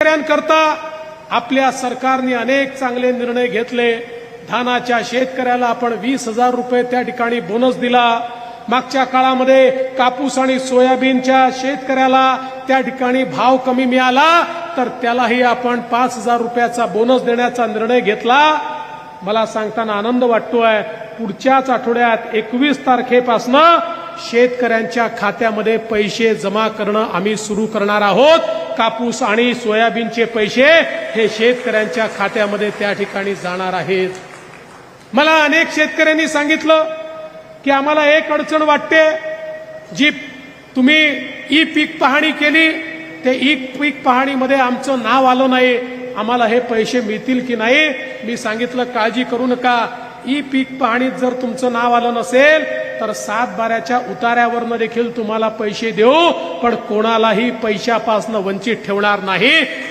शेतकऱ्यांकरता आपल्या सरकारने अनेक चांगले निर्णय घेतले। धानाच्या शेतकऱ्याला आपण 20,000 रुपये त्या ठिकाणी बोनस दिला। मागच्या काळामध्ये कापूस आणि सोयाबीनच्या शेतकऱ्याला त्या ठिकाणी भाव कमी मिळाला तर त्यालाही आपण 5,000 रुपयाचा बोनस देण्याचा निर्णय घेतला। मला सांगताना आनंद वाटतोय, पुढच्याच आठवड्यात 21 तारखेपासून शेतकऱ्यांच्या खात्यामध्ये पैसे जमा करणं आम्ही सुरू करणार आहोत। कापूस आणि सोयाबीनचे पैसे हे शेतकऱ्यांच्या खात्यामध्ये त्या ठिकाणी जाणार आहेत। मला अनेक शेतकऱ्यांनी सांगितलं की आम्हाला एक अडचण वाटते, जी तुम्ही ई पीक पाहणी केली ते ई पीक पाहणीमध्ये आमचं नाव आलं नाही, आम्हाला हे पैसे मिळतील की नाही। मी सांगितलं काळजी करू नका, ई पीक पाहणीत जर तुमचं नाव आलं नसेल तर 7/12च्या उतार्यावरनं देखील तुम्हाला पैसे देऊ, पण कोणालाही पैशापासून वंचित ठेवणार नाही।